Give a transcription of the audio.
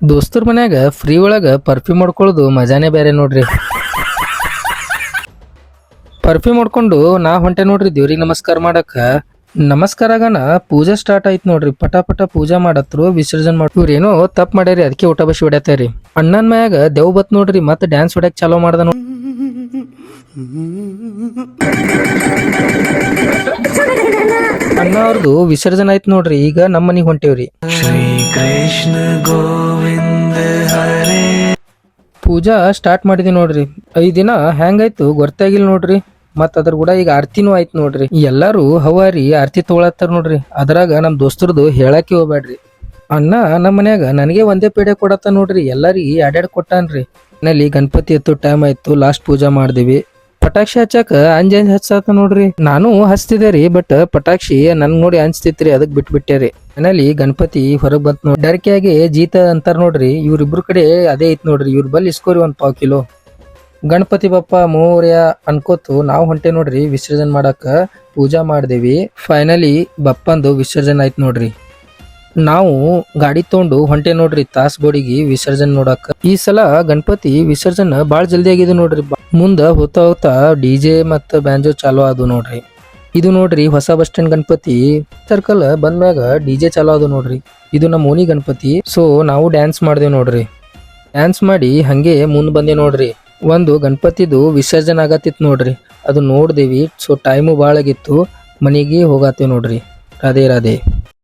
ದೋಸ್ತರ ಮನ್ಯಾಗ ಫ್ರೀ ಒಳಗ ಪರ್ಫ್ಯೂಮ್ ಮಾಡ್ಕೊಳ್ಳೋದು ಮಜಾನೇ ಬೇರೆ ನೋಡ್ರಿ. ಪರ್ಫ್ಯೂಮ್ ಮಾಡ್ಕೊಂಡು ನಾ ಹೊಂಟೆ ನೋಡ್ರಿ ದೇವ್ರಿಗೆ ನಮಸ್ಕಾರ ಮಾಡಕ. ನಮಸ್ಕಾರ ಆಗನ ಪೂಜೆ ಸ್ಟಾರ್ಟ್ ಆಯ್ತು ನೋಡ್ರಿ. ಪಟ ಪಟ ಪೂಜಾ ಮಾಡತ್ರು, ವಿಸರ್ಜನೆ ಮಾಡಿ ಇವ್ರೇನೋ ತಪ್ಪು ಮಾಡ್ಯಾರಿ, ಅದಕ್ಕೆ ಊಟ ಬಸಿ ಹೊಡ್ಯಾತಾರಿ. ಅಣ್ಣನ ಮ್ಯಾಗ ದೇವ್ ಬತ್ ನೋಡ್ರಿ, ಮತ್ತೆ ಡ್ಯಾನ್ಸ್ ಹೊಡ್ಯಾಕ್ ಚಾಲೋ ಮಾಡ್ದ ನೋಡ್ರಿ. ಅಣ್ಣ ಅವ್ರದ್ದು ವಿಸರ್ಜನೆ ಆಯ್ತು ನೋಡ್ರಿ. ಈಗ ನಮ್ಮ ಮನಿಗ್ ಹೊಂಟೇವ್ರಿ. ಶ್ರೀ ಕೃಷ್ಣ ಗೋವಿಂದ ಹರೇ. ಪೂಜಾ ಸ್ಟಾರ್ಟ್ ಮಾಡಿದ್ವಿ ನೋಡ್ರಿ. 5 ದಿನ ಹೆಂಗಾಯ್ತು ಗೊತ್ತಾಗಿಲ್ಲ ನೋಡ್ರಿ. ಮತ್ ಅದ್ರ ಕೂಡ ಈಗ ಆರ್ತಿನೂ ಆಯ್ತು ನೋಡ್ರಿ. ಎಲ್ಲಾರು ಹವಾರಿ ಆರ್ತಿ ತಗೊಳತ್ತಾರ ನೋಡ್ರಿ. ಅದ್ರಾಗ ನಮ್ ದೋಸ್ತರದು ಹೇಳಕ್ಕೆ ಹೋಗ್ಬೇಡ್ರಿ. ಅಣ್ಣ ನಮ್ಮ ಮನ್ಯಾಗ ನನಗೆ ಒಂದೇ ಪೇಡೆ ಕೊಡತ್ತ ನೋಡ್ರಿ, ಎಲ್ಲಾರಿಗೆ ಎರಡೆರಡು ಕೊಟ್ಟಾನ್ರಿ. ಮನೇಲಿ ಗಣಪತಿ ಎತ್ತು ಟೈಮ್ ಆಯ್ತು, ಲಾಸ್ಟ್ ಪೂಜಾ ಮಾಡ್ದಿವಿ. ಪಟಾಕ್ಷಿ ಹಚ್ಚಾಕ ಅಂಜ್ ಹಚ್ಚಾತ ನೋಡ್ರಿ. ನಾನು ಹಚ್ತಿದ್ದೆ ರೀ, ಬಟ್ ಪಟಾಕ್ಷಿ ನನ್ ನೋಡಿ ಅನ್ಸ್ತಿತ್ರಿ, ಅದಕ್ ಬಿಟ್ಬಿಟ್ಟೇರಿ. ಮನೇಲಿ ಗಣಪತಿ ಹೊರಗ್ ಬಂತ್ ನೋಡ್ರಿ. ಡರ್ಕಿಯಾಗಿ ಜೀತ ಅಂತಾರ ನೋಡ್ರಿ, ಇವ್ರಿಬ್ರು ಕಡೆ ಅದೇ ಐತ್ ನೋಡ್ರಿ. ಇವ್ರ ಬಲ್ಲಿ ಇಸ್ಕೋರಿ 1 ಪಾವ್ ಕಿಲೋ. ಗಣಪತಿ ಬಪ್ಪ ಮೋರ್ಯ ಅನ್ಕೋತು ನಾವು ಹೊಂಟೆ ನೋಡ್ರಿ ವಿಸರ್ಜನೆ ಮಾಡಾಕ. ಪೂಜಾ ಮಾಡ್ದೇವಿ. ಫೈನಲಿ ಬಪ್ಪಂದು ವಿಸರ್ಜನೆ ಆಯ್ತು ನೋಡ್ರಿ. ನಾವು ಗಾಡಿ ತಗೊಂಡು ಹೊಂಟೆ ನೋಡ್ರಿ ತಾಸ್ಬೋಡಿಗೆ ವಿಸರ್ಜನೆ ನೋಡಾಕ. ಈ ಸಲ ಗಣಪತಿ ವಿಸರ್ಜನೆ ಬಾಳ್ ಜಲ್ದಿ ಆಗಿದೆ ನೋಡ್ರಿ. ಮುಂದ ಹೋಗ್ತಾ ಹೋಗ್ತಾ ಡಿಜೆ ಮತ್ತ ಬ್ಯಾಂಜೋ ಚಾಲೋ ಆದು ನೋಡ್ರಿ. ಇದು ನೋಡ್ರಿ ಹೊಸ ಬಸ್ ಸ್ಟ್ಯಾಂಡ್ ಗಣಪತಿ. ಸರ್ಕಲ್ ಬಂದ್ಮ್ಯಾಗ ಡಿಜೆ ಚಾಲೋ ಆದು ನೋಡ್ರಿ. ಇದು ನಮ್ಮ ಓಣಿ ಗಣಪತಿ. ಸೊ ನಾವು ಡ್ಯಾನ್ಸ್ ಮಾಡ್ದೇವ್ ನೋಡ್ರಿ. ಡ್ಯಾನ್ಸ್ ಮಾಡಿ ಹಂಗೆ ಮುಂದ್ ಬಂದೆ ನೋಡ್ರಿ. ಒಂದು ಗಣಪತಿದು ವಿಸರ್ಜನೆ ಆಗತ್ತಿತ್ತು ನೋಡ್ರಿ, ಅದು ನೋಡ್ದೇವಿ. ಸೊ ಟೈಮು ಭಾಳ ಆಗಿತ್ತು, ಮನೆಗೆ ಹೋಗಾತೇವ್ ನೋಡ್ರಿ. ರಾಧೆ ರಾಧೆ.